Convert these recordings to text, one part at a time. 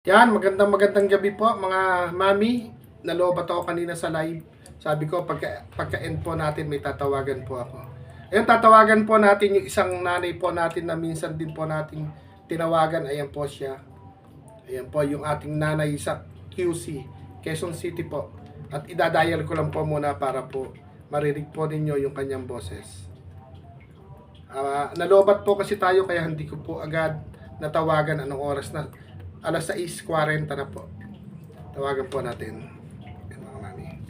Yan, magandang gabi po mga mami. Nalobat ako kanina sa live. Sabi ko pagka-end po natin may tatawagan po ako. Ayun, tatawagan po natin yung isang nanay po natin na minsan din po nating tinawagan. Ayan po siya. Ayan po yung ating nanay sa QC, Quezon City po. At idadial ko lang po muna para po marinig po ninyo yung kanyang boses. Nalobat po kasi tayo kaya hindi ko po agad natawagan anong oras na. Alas 6:40 na po. Tawagan po natin. Yan mga mami.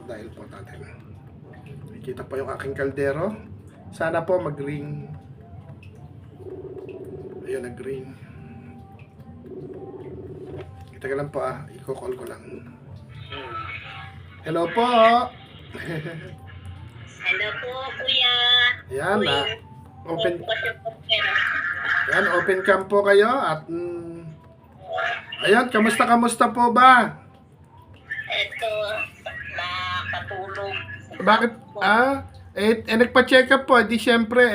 Dahil po natin. Nakikita po yung aking kaldero. Sana po mag-ring. Ayan, nag-ring. Kita ka lang po i-call ko lang. Hello po. Hello po, kuya. Ayan na. Yan, open cam po kayo at ayan, kamusta po ba? Ito, nakatulog. Bakit? Nagpa-check up po, di syempre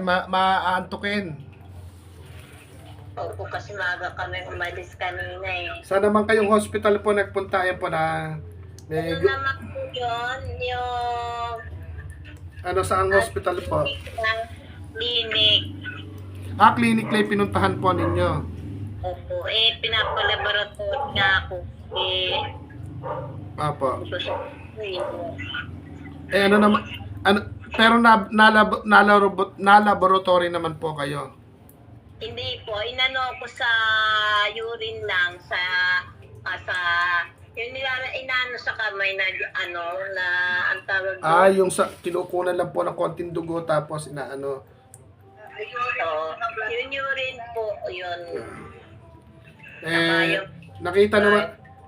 maaantukin. Opo, kasi maaga kami umalis kanina eh. Saan naman kayong hospital po nagpunta? Ayan po na Ano naman po yun, yung saang hospital po? clinic. Clinic lang pinuntahan po ninyo. Opo, pinapalaboratory nga ako. Apo. Gusto sa Ano naman, pero na naman po kayo. Hindi po, inano ko sa urine lang, sa yun inano sa kamay na na ang tawag doon. Yung sa kinukunan lang po ng konting dugo tapos inaano. Yun urine po, yun.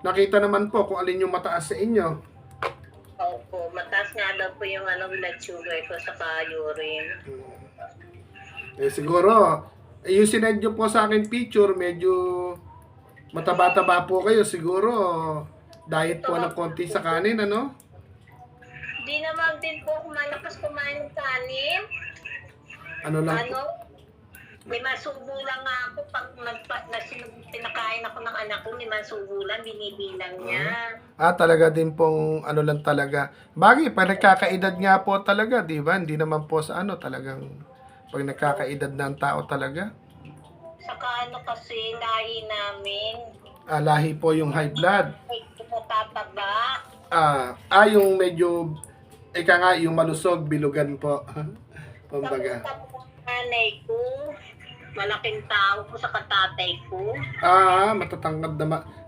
Nakita naman po kung alin yung mataas sa inyo. Opo, mataas nga daw po yung blood sugar ko sa urine. Siguro, yung sinend nyo po sa akin picture, medyo mataba-taba po kayo. Siguro, diet po ng konti sa kanin, ano? Di naman din po malakas kumain ng kanin. Ano lang po? May masubo lang nga ako pag pinakain ako ng anak ko, may masubo lang, binibilang niya. Talaga din pong ano lang talaga. Bagay, pag nagkakaedad nga po talaga, di ba? Hindi naman po sa talagang pag nagkakaedad ng tao talaga. Saka kasi lahi namin. Lahi po yung high blood. Ay, tumatataba. Yung medyo, yung malusog, bilugan po. Kumbaga. Nanay ko, malaking tao po sa katatay ko. Matatangkad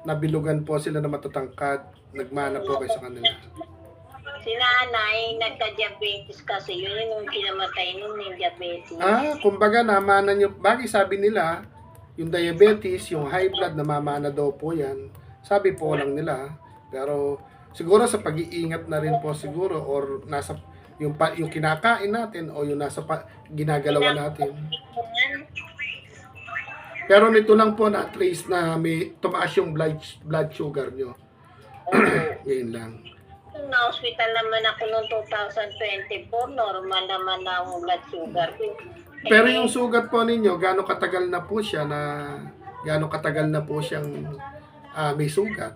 na bilugan po sila na matatangkad. Nagmana po kayo sa kanila. Si nanay, nagka-diabetes kasi. Yun yung kinamatay nung yung diabetes. Kumbaga namana nyo. Bagay sabi nila, yung diabetes, yung high blood, namamana daw po yan. Sabi po lang nila. Pero siguro sa pag-iingat na rin po siguro or nasa yung kinakain natin o yung nasa ginagalawan natin. Pero nito lang po na trace na may tumaas yung blood sugar nyo. Ngayon lang. Na-hospital naman ako noong 2024, normal naman ang blood sugar ko. Pero yung sugat po ninyo, gaano katagal na po siyang may sugat?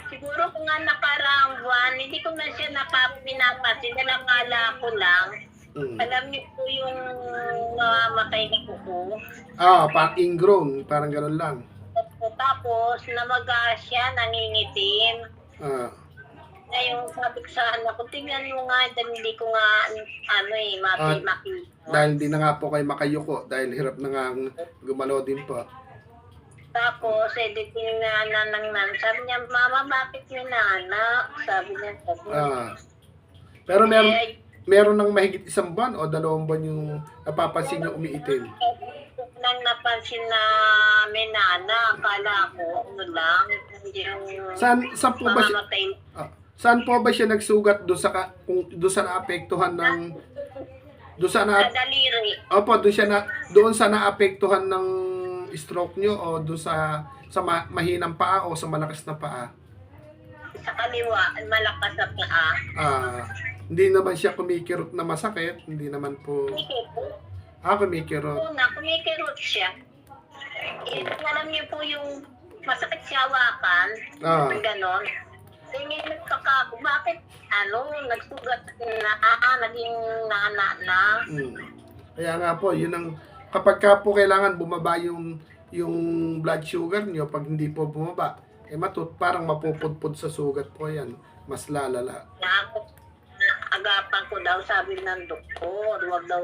Siguro kung nga nakaraang buwan, hindi ko na siya pinapansin. Nakakala ko lang. Alam niyo po yung namamatay na kuko. Parang ingrown, parang gano'n lang. Tapos, namaga siya, nangingitim. Ngayon, sabi ko sa anak ko, tingnan mo nga, dahil hindi ko nga, makita. Dahil hindi na nga po kayo makayuko, dahil hirap na nga gumalaw din po. Tapos, tinignan ng nan. Sabi niya, Mama, bakit yun anak? Sabi niya, Pero meron ng mahigit 1 buwan o 2 buwan yung napapansin niyo umiitim? Nang napansin na may nana, akala ko, lang, Saan po ba siya nagsugat doon sa naapektuhan ng daliri. doon sa naapektuhan ng stroke nyo o doon sa mahinang paa o sa malakas na paa? Sa kaliwa, malakas na paa. Hindi naman siya kumikirot na masakit, hindi naman po. Sige po. Kumikirot. Una, kumikirot siya. Alam niyo po yung masakit siya hawakan, Ah. ganon. Tingin nagkakago, bakit nagsugat na, naging na. Kaya nga po, yun ang, kapag ka po kailangan bumaba yung blood sugar nyo, pag hindi po bumaba, parang mapupudpud sa sugat po yan. Mas lalala. Agapan ko daw, sabi ng doktor, wag daw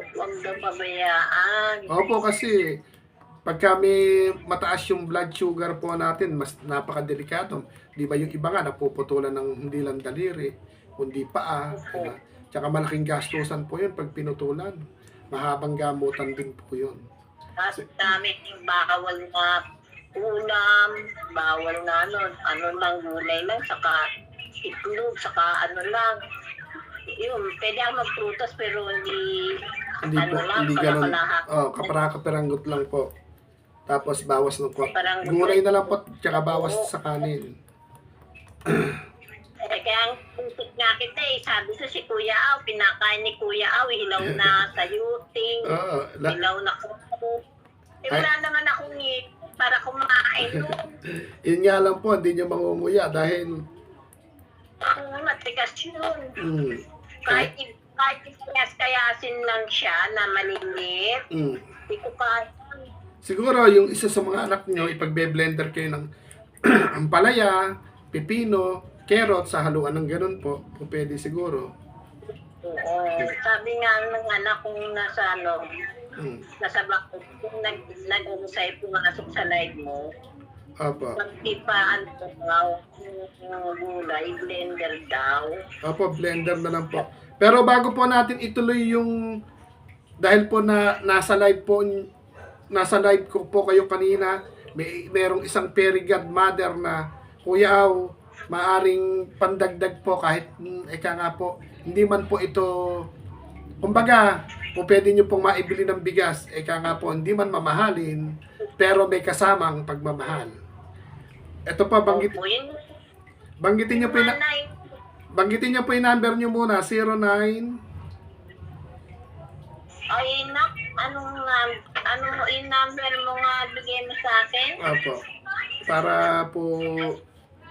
pabayaan. Opo, kasi pagka may mataas yung blood sugar po natin, mas napakadelikado. Di ba yung iba nga napuputulan ng hindi lang daliri, kundi paa. Diba? Tsaka malaking gastusan po yun pag pinutulan. Mahabang gamutan din po yun. Kasi namin yung bawal na ulam, bawal na ano lang, gulay lang, saka itlog, saka lang. Yun, pwede ako magprutas pero hindi ganun. Kaparanggot lang po. Tapos bawas ng gulay na lang po, tsaka bawas sa kanin. Kaya ang pusot nga kita sabi ko si Kuya Aw, pinakain ni Kuya Aw, hilaw na sayuting, hilaw na kuko. Wala naman akong para kumain nun. Yun nga lang po, hindi nyo mangunguya dahil matigas yun. Kahit kayasin lang siya na malilit, hindi ko kaya. Siguro yung isa sa mga anak nyo, ipagbe-blender kayo ng ampalaya, pipino, carrot sa haluan ng ganun po. Kung pwede siguro. Oo. Sabi nga ng anak kong nasa bakit, kung nag-usay pumasok sa live mo, Opo. pagtipaan ko ng gulay, blender daw. Opo, blender na lang po. Pero bago po natin ituloy yung, dahil po nasa live ko po kayo kanina, merong isang fairy godmother na Kuya Aw, maaring pandagdag po kahit nga po, hindi man po ito, kumbaga, kung pwede nyo pong maibili ng bigas, nga po, hindi man mamahalin, pero may kasamang pagmamahal. Ito pa, banggitin nyo po yung number nyo muna, 09. Ay, anong in-number mo nga bigay mo sa akin? Opo. Para po,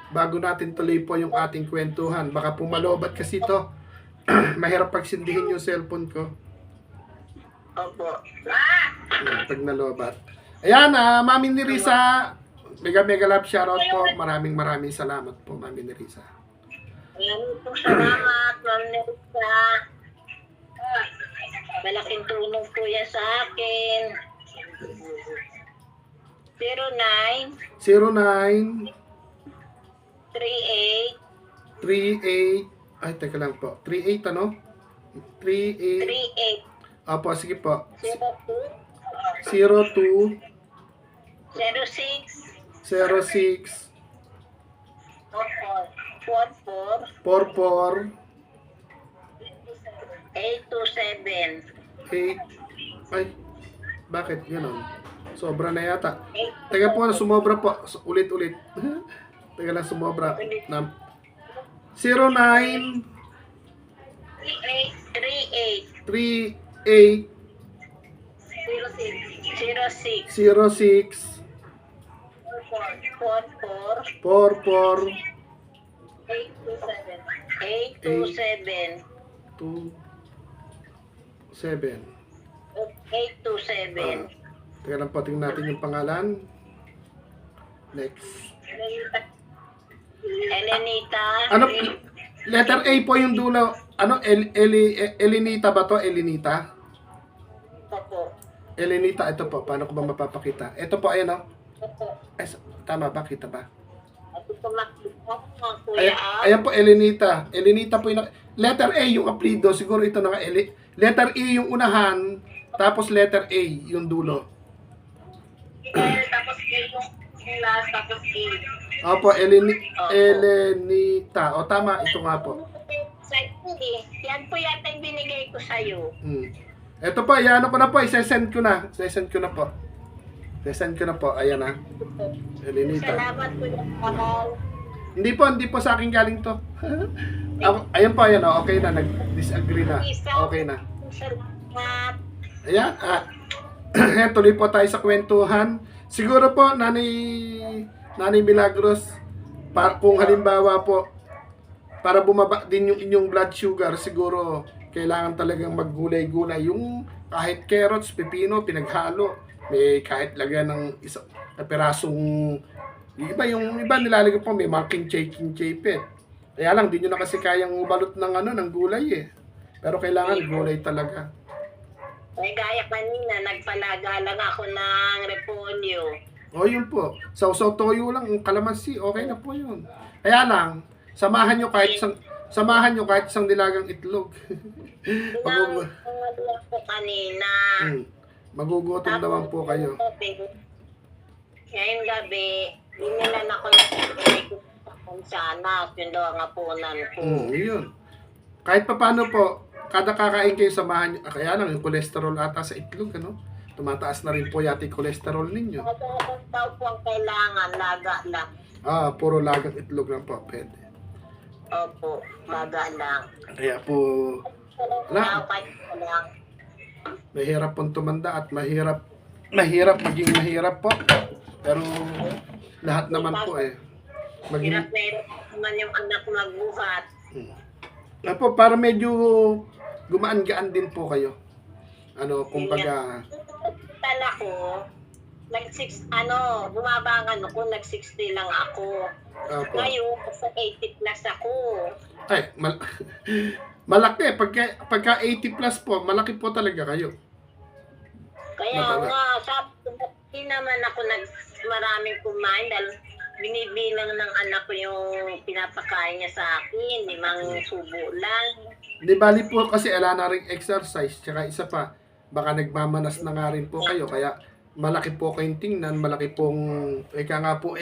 bago natin tuloy po yung ating kwentuhan, baka po malobat kasi ito. Mahirap pagsindihin yung cellphone ko. Opo. Pag nalobat. Ayan, Mami Nerissa, mega love shoutout po. Maraming salamat po, Mami Nerissa. Maraming po salamat, Ma'am Nerissa. Malaking tulong po yan sa akin. 09 38 38 ay, teka lang po. 38 ano? 38. Opo, sige po. 02 06 44 827. 8 ay, bakit gano'n? Sobra na yata. Teka po, sumobra po. Ulit. Teka lang, sumobra. 09 38 06 44 827. 7. 827. Teka lang po, tingnan natin yung pangalan. Next. Elenita. Ano? Letter A po yung dulo. Ano? Elenita ba to? Elenita? Opo. Elenita, ito po. Paano ko ba mapapakita? Ito po, ayan o. Opo. Ay, tama ba? Kita ba? At ito makikita ko, Kuya. Ayan po, Elenita. Elenita po yung... Letter A yung apelido. Siguro ito na nga. Letter E yung unahan. Tapos letter A yung dulo. Tapos yung last, tapos Opo, Elenita. O tama, ito nga po. Yan po yata yung binigay ko sa'yo. Ito po, ayan ko na po. Isesend ko na. Isesend ko na po. Ayan na. Elenita. Salamat po yung mahal. Hindi po sa akin galing to. Ayan po, ayan o. Okay na, nag-disagree na. Okay na. Salamat. Ayan, ayan, tuloy po tayo sa kwentuhan. Siguro po, Nanay Milagros, kung halimbawa po, para bumaba din yung inyong blood sugar, siguro kailangan talagang maggulay-gulay. Yung kahit carrots, pepino, pinaghalo, may kahit lagyan ng isang pirasong, yung iba nilalagay po, may mga kinchay pet. Kaya lang, di nyo na kasi kayang balot ng ng gulay eh. Pero kailangan gulay talaga. Eh, gaya kanina, nagpalaga lang ako ng repolyo. O yun po, sausaw toyo lang, yung kalamansi, okay na po yun. Kaya lang, samahan nyo kahit isang dilagang itlog. Tinawag ko kanina. Magugutom naman po kayo. Ngayong gabi, binilan ako ng sana. Yun daw ang apunan ko. Yun. Kahit pa paano po, kada kakain kayo samahan nyo. Kaya lang, yung cholesterol ata sa itlog, tumataas na rin po yata yung cholesterol ninyo. Daw po ang kailangan, laga lang. Puro lagang itlog lang po, pwede. Opo, laga lang. Kaya po, mahirap pong tumanda at mahirap maging mahirap po. Pero lahat naman po Hirap na hirap naman yung anak magbuhat. Po, para medyo gumaan-gaan din po kayo. Kumbaga, Tala ko, bumaba ang nag-60 lang ako. po. Ngayon, sa 80 plus ako. Ay, malaki. Pagka 80 plus po, malaki po talaga kayo. Kaya Mataba. nga, hindi naman ako maraming kumain dahil binibilang ng anak ko yung pinapakain niya sa akin, 5 subo lang. Di bali po kasi ala na ring exercise. Tsaka isa pa, baka nagmamanas na nga rin po kayo. Kaya malaki po kayong tingnan, malaki pong, nga po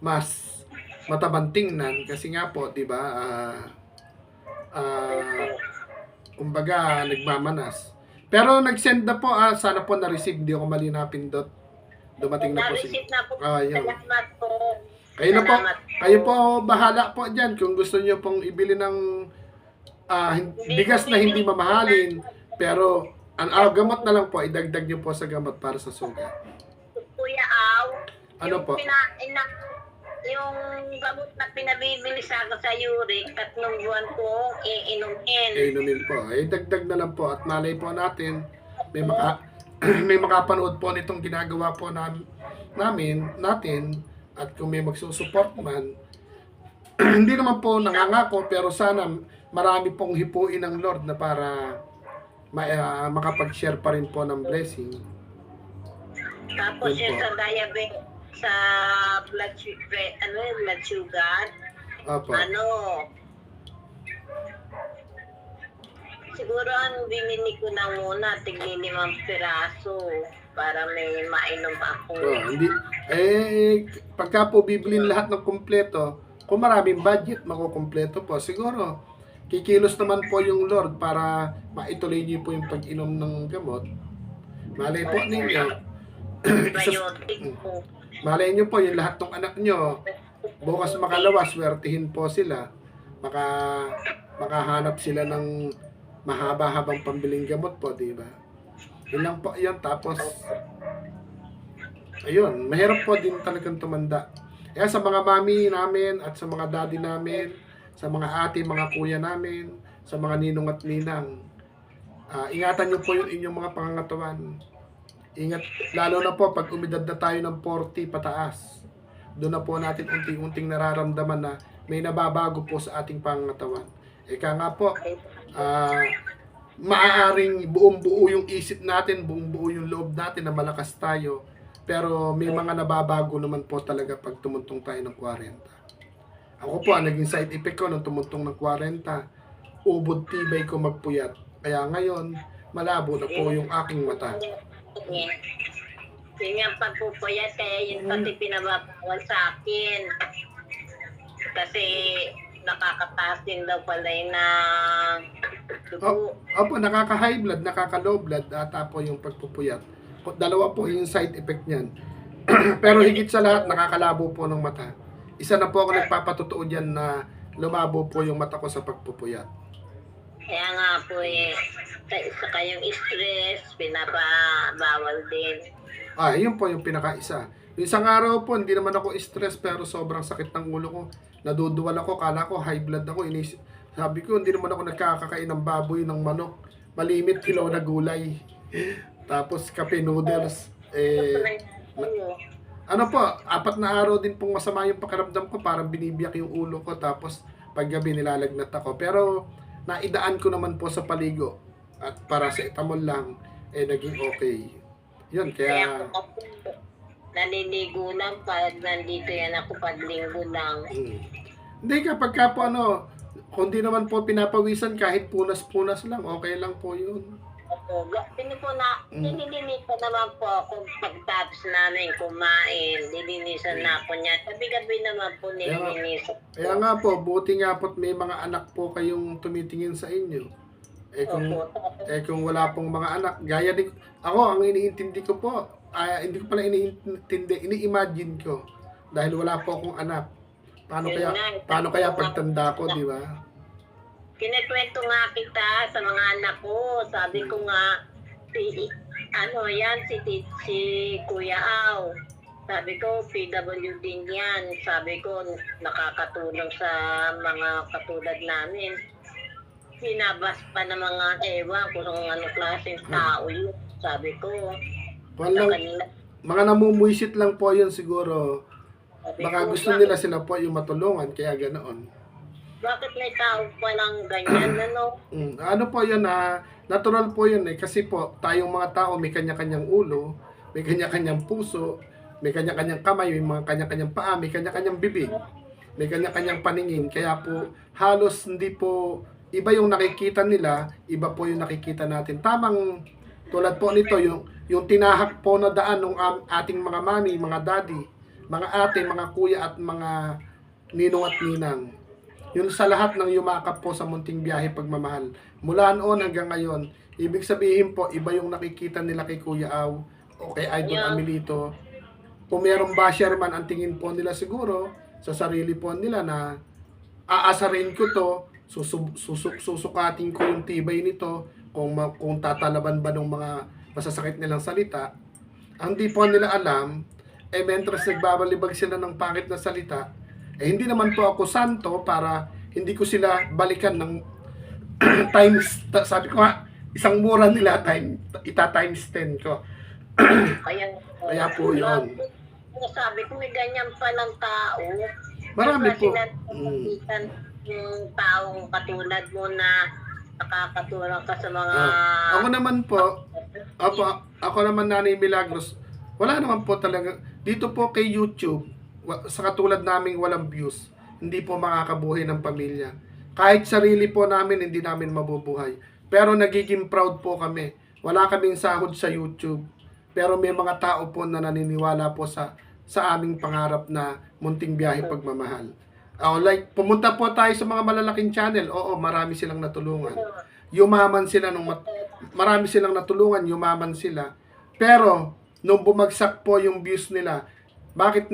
mas matabang tingnan. Kasi nga po, di ba, kumbaga, nagmamanas. Pero nag-send na po, sana po na-receive, hindi ako mali napindot. Dumating na po si... Na-receive na po. Yun. Salamat po. Kayo po bahala po dyan kung gusto niyo pong ibili ng bigas na hindi mamahalin. Pero, gamot na lang po, idagdag niyo po sa gamot para sa sugat. Kuya Aw, Ano po? Yung gamot na pinabibili sa akin sa uric, 3 buwan ko iinumin. Inumin po. Dagdag na lang po at malay po natin may makapanood po nitong ginagawa po natin at kung may magsusupport man hindi naman po nangangako pero sana marami pong hipuin ng Lord na para makapag-share pa rin po ng blessing. Tapos Yun yung po. sa diabetes, sa blood sugar, Opo. siguro ang binili ko na muna, tigli 5 piraso para may mainom ako. Pagka po bibilin lahat ng kumpleto, kung maraming budget, makukumpleto po. Siguro, kikilos naman po yung Lord para maituloy niyo po yung pag-inom ng gamot. Malay po ninyo. Biotic po. Malay niyo po yung lahat ng anak nyo. Bukas makalawas, swertihin po sila. Makahanap sila ng mahaba-habang pambiling gamot po, di ba? Yun lang po yun. Tapos, ayun, mahirap po din talagang tumanda. Kaya sa mga mami namin at sa mga daddy namin, sa mga ate, mga kuya namin, sa mga ninong at ninang, ingatan nyo po yung inyong mga pangangatawan. Ingat, lalo na po pag umidad na tayo ng 40 pataas. Doon na po natin unti-unting nararamdaman na may nababago po sa ating pangangatawan. Ika nga po, maaaring buong-buo yung isip natin, buong-buo yung loob natin na malakas tayo. Pero may mga nababago naman po talaga pag tumuntong tayo ng 40. Ako po, ang naging side effect ko nung tumuntong ng 40, ubod tibay ko magpuyat. Kaya ngayon, malabo na po yung aking mata. Yun yung pagpupuyat yun pati pinababawal sa akin. Kasi nakakataas din daw pala yun ng dugo. Opo, nakaka-high blood, nakaka-low blood, po yung pagpupuyat. Dalawa po yung side effect niyan. Pero higit sa lahat, nakakalabo po ng mata. Isa na po ako nagpapatotoo dyan na lumabo po yung mata ko sa pagpupuyat. Kaya nga po sa kayong stress, pinapabawal din. Yun po yung pinakaisa. Yung isang araw po, hindi naman ako stress pero sobrang sakit ng ulo ko. Naduduwal ako, kala ko high blood ako. Sabi ko, hindi naman ako nagkakakain ng baboy, ng manok. Malimit, hilaw na gulay. Tapos kape noodles. Ano po, 4 na araw din pong masama yung pakiramdam ko. Parang binibiyak yung ulo ko. Tapos paggabi nilalagnat ako. Pero naidaan ko naman po sa paligo. At paracetamol lang, naging okay. Yun, Kaya kaya... ako naliligo lang pag nandito yan ako paglinggo lang. Hindi, kapag ka po kung di naman po pinapawisan, kahit punas-punas lang, okay lang po yun. Opo, nililinisan naman po ako pagtapos namin kumain. Lilinisan na ako niya. Gabi-gabi naman po nililinisan. Kaya nga po, buti nga po may mga anak po kayong tumitingin sa inyo. Kung wala pong mga anak, gaya din, ako, ang iniintindi ko po, hindi ko pala iniintindi, ini-imagine ko. Dahil wala po akong anak. Paano kaya pagtanda ko, di ba? Kinikwento nga kita sa mga anak ko. Sabi ko nga, si Kuya Au. Sabi ko, PWD yan. Sabi ko, nakakatulong sa mga katulad namin. Sinabas pa ng mga ewan kung anong klaseng tao yun. Sabi ko, mga namumuisit lang po yun siguro. Baka ko, gusto nila sila po yung matulungan, kaya ganoon. bakit may tao palang ganyan, ano? Ano po yun, natural po yun kasi po, tayong mga tao may kanya-kanyang ulo, may kanya-kanyang puso, may kanya-kanyang kamay, may mga kanya-kanyang paa, may kanya-kanyang bibig, may kanya-kanyang paningin, kaya po halos hindi po iba yung nakikita nila, iba po yung nakikita natin. Tamang tulad po nito, yung tinahak po na daan ng ating mga mami, mga daddy, mga ate, mga kuya at mga ninong at ninang. Yun sa lahat ng yumakap po sa munting biyahe pagmamahal. Mula noon hanggang ngayon, ibig sabihin po, iba yung nakikita nila kay Kuya Au o kay Idol Amelito. Kung merong basher man, ang tingin po nila siguro sa sarili po nila na aasarin ko to, susukatin ko yung tibay nito, kung tatalaban ba ng mga masasakit nilang salita. Ang di po nila alam, mentras nagbabalibag sila ng pangit na salita, hindi naman po ako santo para hindi ko sila balikan ng sabi ko nga, isang mura nila times 10 ko. Kaya po yun. Sabi ko, may ganyan palang tao. Marami po. Yung taong katulad mo na nakakatulong ka sa mga... Ako naman po, ako naman, Nanay Milagros, wala naman po talaga. Dito po kay YouTube, sa katulad naming walang views, hindi po makakabuhay ng pamilya. Kahit sarili po namin, hindi namin mabubuhay. Pero nagiging proud po kami. Wala kaming sahod sa YouTube. Pero may mga tao po na naniniwala po sa aming pangarap na munting biyahe pagmamahal. Like, pumunta po tayo sa mga malalaking channel. Oo, marami silang natulungan. Yumaman sila marami silang natulungan, yumaman sila. Pero nung bumagsak po yung views nila, bakit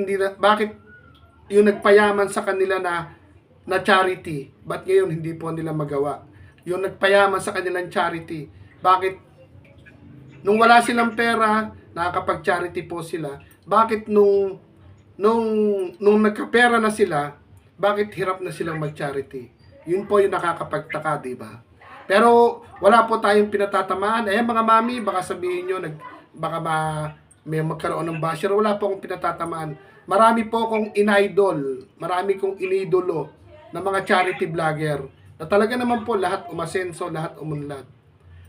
yung nagpayaman sa kanila na charity, ba't ngayon hindi po nila magawa? Yung nagpayaman sa kanilang charity, bakit nung wala silang pera, nakakapag-charity po sila? Bakit nung nagkapera na sila, bakit hirap na silang mag-charity? Yun po yung nakakapagtaka, di ba? Pero wala po tayong pinatatamaan. Mga mami, baka sabihin nyo, may magkaroon ng basher. Wala po akong pinatatamaan. Marami po akong in-idol, marami kong inidolo na mga charity vlogger na talaga naman po lahat umasenso, lahat umunlad.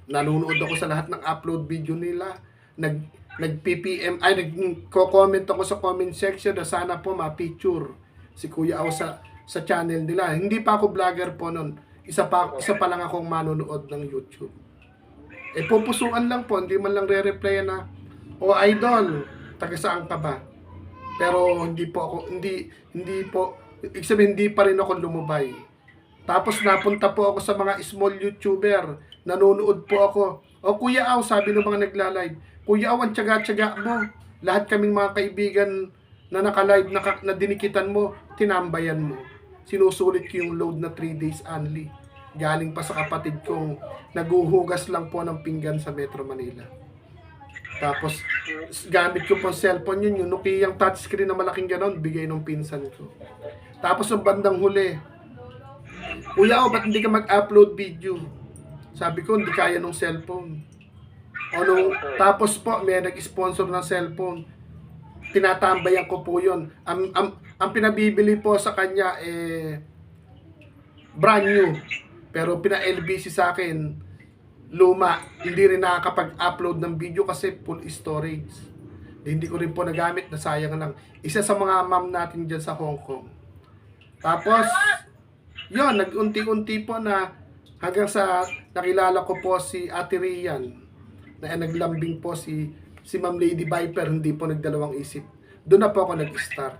Nanonood ako sa lahat ng upload video nila. Nag-PPM, nagko-comment ako sa comment section na sana po ma-picture si Kuya Au sa channel nila. Hindi pa ako vlogger po noon. Isa pa lang akong manonood ng YouTube. Pupusuan lang po, hindi man lang re-reply na, "O idol, taga saan ka ba?" Pero hindi po, ibig sabihin, hindi pa rin ako lumubay. Tapos napunta po ako sa mga small YouTuber, nanonood po ako. "O Kuya Au," sabi ng mga nagla-live, "Kuya Au, ang tiyaga-tiyaga mo. Lahat kaming mga kaibigan na naka-live, na dinikitan mo, tinambayan mo. Sinusulit ko yung load na 3 days only." galing pa sa kapatid kong naguhugas lang po ng pinggan sa Metro Manila. Tapos, gamit ko po cellphone yun, yung Nokia touchscreen na malaking ganon, bigay ng pinsan ko. Tapos, ang bandang huli, Kuya, ba't hindi ka mag-upload video? Sabi ko, hindi kaya ng cellphone. Tapos po, may nag-sponsor ng cellphone. Tinatambayan ko po yun. Ang pinabibili po sa kanya, brand new. Pero pina-LBC sa akin, luma. Hindi rin nakakapag-upload ng video kasi full storage. Hindi ko rin po nagamit, nasayang lang. Isa sa mga ma'am natin dyan sa Hong Kong. Tapos, yun, nag-unti-unti po na hanggang sa nakilala ko po si Ate Rian na naglambing po si Ma'am Lady Viper, hindi po nagdalawang isip. Doon na po ako nag-start.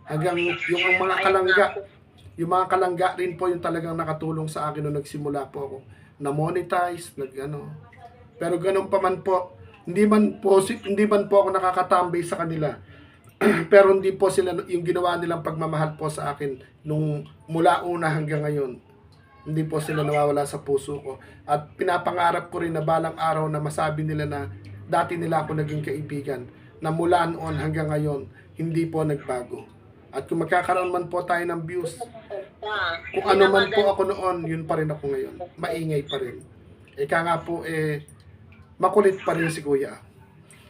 Hanggang yung mga kalangga rin po yung talagang nakatulong sa akin nung nagsimula po ako. Na-monetize, Pero ganun pa man po, hindi man po ako nakakatambay sa kanila. Pero hindi po sila yung ginawa nilang pagmamahal po sa akin nung mula una hanggang ngayon. Hindi po sila nawawala sa puso ko. At pinapangarap ko rin na balang araw na masabi nila na dati nila ako naging kaibigan. Na mula noon hanggang ngayon, hindi po nagbago. At kung magkakaroon man po tayo ng views, kung ano man po ako noon, yun pa rin ako ngayon. Maingay pa rin. Ika nga po, makulit pa rin si Kuya.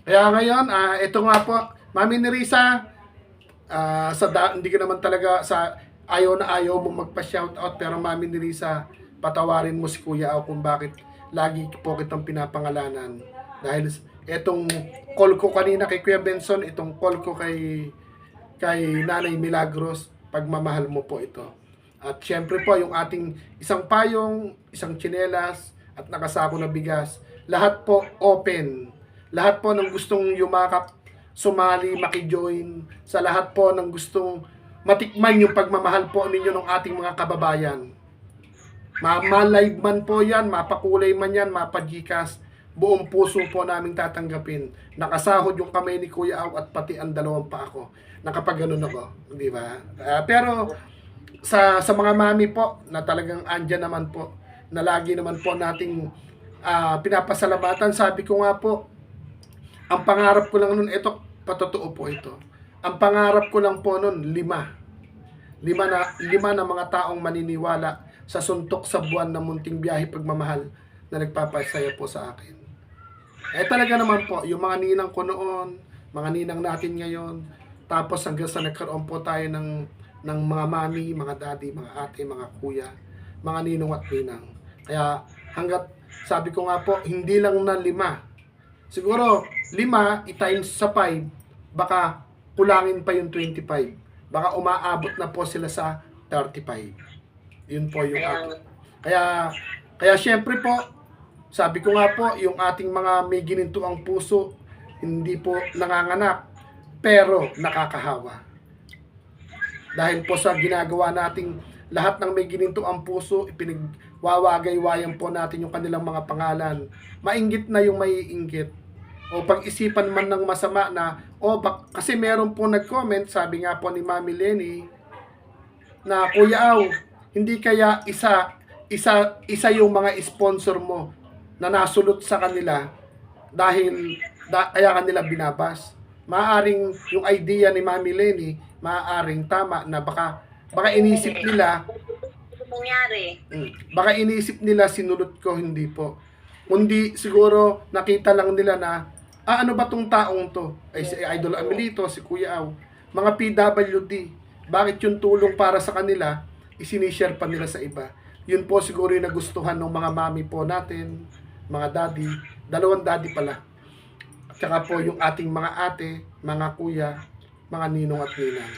Kaya ngayon, ito nga po, Mami Nerissa, hindi ka naman talaga ayaw na ayaw mo magpa-shoutout, pero Mami Nerissa, patawarin mo si Kuya kung bakit lagi po kitang pinapangalanan. Dahil itong call ko kanina kay Kuya Benson, itong call ko kay Nanay Milagros, pagmamahal mo po ito. At syempre po, yung ating isang payong, isang tsinelas, at nakasako na bigas, lahat po open. Lahat po ng gustong yumakap, sumali, makijoin, sa lahat po ng gustong matikman yung pagmamahal po ninyo ng ating mga kababayan. Ma-live man po yan, mapakulay man yan, mapagikas, buong puso po namin tatanggapin. Nakasahod yung kamay ni Kuya Aw at pati ang dalawang pa ako. Nakapag-ganon ako, di ba? Pero sa mga mami po na talagang andyan naman po, na lagi naman po nating pinapasalamatan, sabi ko nga po, ang pangarap ko lang nun, ito, patotoo po ito. Ang pangarap ko lang po nun, lima na mga taong maniniwala sa suntok sa buwan na munting biyahe pagmamahal na nagpapasaya po sa akin. Talaga naman po, yung mga ninang ko noon, mga ninang natin ngayon, tapos hanggang sa nagkaroon po tayo ng mga mami, mga daddy, mga ate, mga kuya, mga ninong at ninang. Kaya hanggat, sabi ko nga po, hindi lang na 5. Siguro, 5 i-times sa 5, baka kulangin pa yung 25. Baka umaabot na po sila sa 35. Yun po yung ating. Kaya syempre po, sabi ko nga po, yung ating mga may ginintuang puso, hindi po nanganganak, pero nakakahawa. Dahil po sa ginagawa nating lahat ng may ginintuang puso, ipinagwawagay-wayan po natin yung kanilang mga pangalan. Mainggit na yung maiinggit. O pag-isipan man ng masama na, kasi meron po nag-comment, sabi nga po ni Mami Lenny, na Kuya Aw, hindi kaya isa yung mga sponsor mo na nasulot sa kanila dahil kaya kanila binabas. Maaaring yung idea ni Mami Lenny, maaaring tama na baka inisip nila, baka inisip nila sinulot ko, hindi po. Kundi siguro nakita lang nila na, ano ba tong taong to? Ay si Idol Amelito, si Kuya Aw, mga PWD, bakit yung tulong para sa kanila, isinishare pa nila sa iba? Yun po siguro yung nagustuhan ng mga mami po natin, mga daddy, 2 daddy pala. At saka po yung ating mga ate, mga kuya, mga ninong at ninang.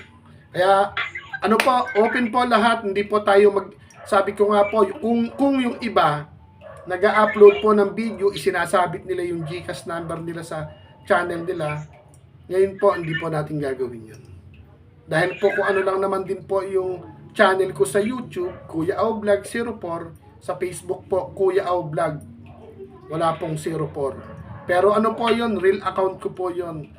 Kaya, open po lahat, hindi po tayo sabi ko nga po, kung yung iba, nag-upload po ng video, isinasabit nila yung GCash number nila sa channel nila, ngayon po, hindi po natin gagawin yun. Dahil po kung ano lang naman din po yung channel ko sa YouTube, Kuya Aw Vlog 04, sa Facebook po, Kuya Aw Vlog, wala pong 04. Pero ano po yun, real account ko po yun.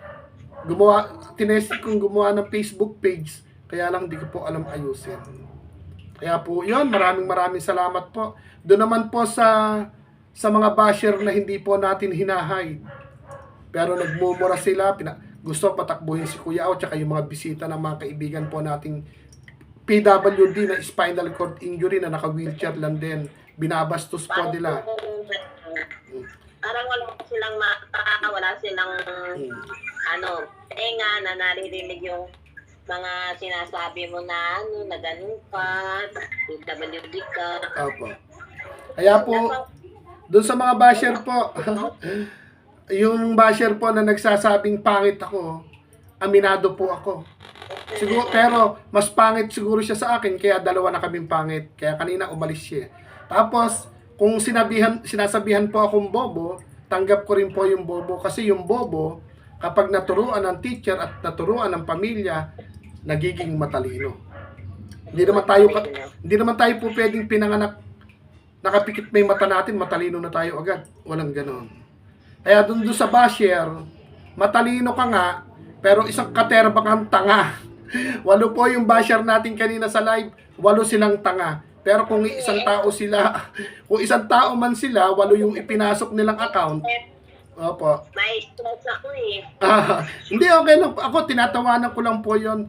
Tinest kong gumawa ng Facebook page, kaya lang di ko po alam ayusin. Kaya po, yun, maraming salamat po. Doon naman po sa mga basher na hindi po natin hinahide. Pero nagmumura sila, gusto patakbuhin si Kuya Au, tsaka yung mga bisita ng mga kaibigan po nating PWD na spinal cord injury na naka-wheelchair lang din. Binabastos po Parang nila. parang wala silang mata, wala silang tenga na naririnig yung mga sinasabi mo na na ganun ka, PWD ka. Opo. Kaya po, doon sa mga basher po, yung basher po na nagsasabing pangit ako, aminado po ako. Siguro, pero mas pangit siguro siya sa akin, kaya dalawa na kaming pangit. Kaya kanina umalis siya. Tapos, kung sinasabihan po akong bobo, tanggap ko rin po yung bobo. Kasi yung bobo, kapag naturuan ng teacher at naturuan ng pamilya, nagiging matalino. Hindi naman tayo po pwedeng pinanganak nakapikit may mata natin, matalino na tayo agad. Walang ganon. Kaya doon sa basher, matalino ka nga, pero isang katerba kang tanga. 8 po yung basher natin kanina sa live, 8 silang tanga. Pero kung isang tao sila, kung isang tao man sila, 8 yung ipinasok nilang account. Opo. May stress ako eh. Hindi, okay lang. Ako, tinatawanan ko lang po yun.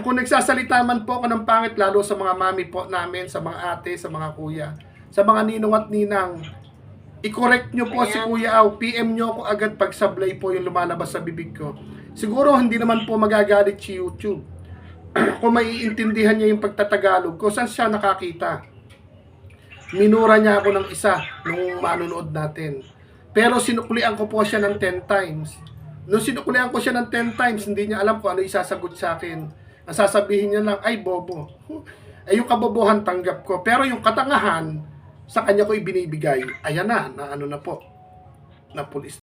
Kung nagsasalita man po ako ng pangit, lalo sa mga mami po namin, sa mga ate, sa mga kuya, sa mga ninong at ninang, i-correct nyo po si Kuya Au. PM nyo ako agad pag sablay po yung lumalabas sa bibig ko. Siguro hindi naman po magagalit si YouTube. Kung maiintindihan niya yung pagtatagalog ko, saan siya nakakita? Minura niya ako ng isa nung manunood natin. Pero sinuklian ko po siya ng 10 times. Nung sinuklian ko siya ng 10 times, hindi niya alam kung ano isasagot sa akin. Ang sasabihin niya lang, ay bobo. Ay yung kabobohan tanggap ko. Pero yung katangahan, sa kanya ko ibinibigay. Ayan na ano na po. Napulis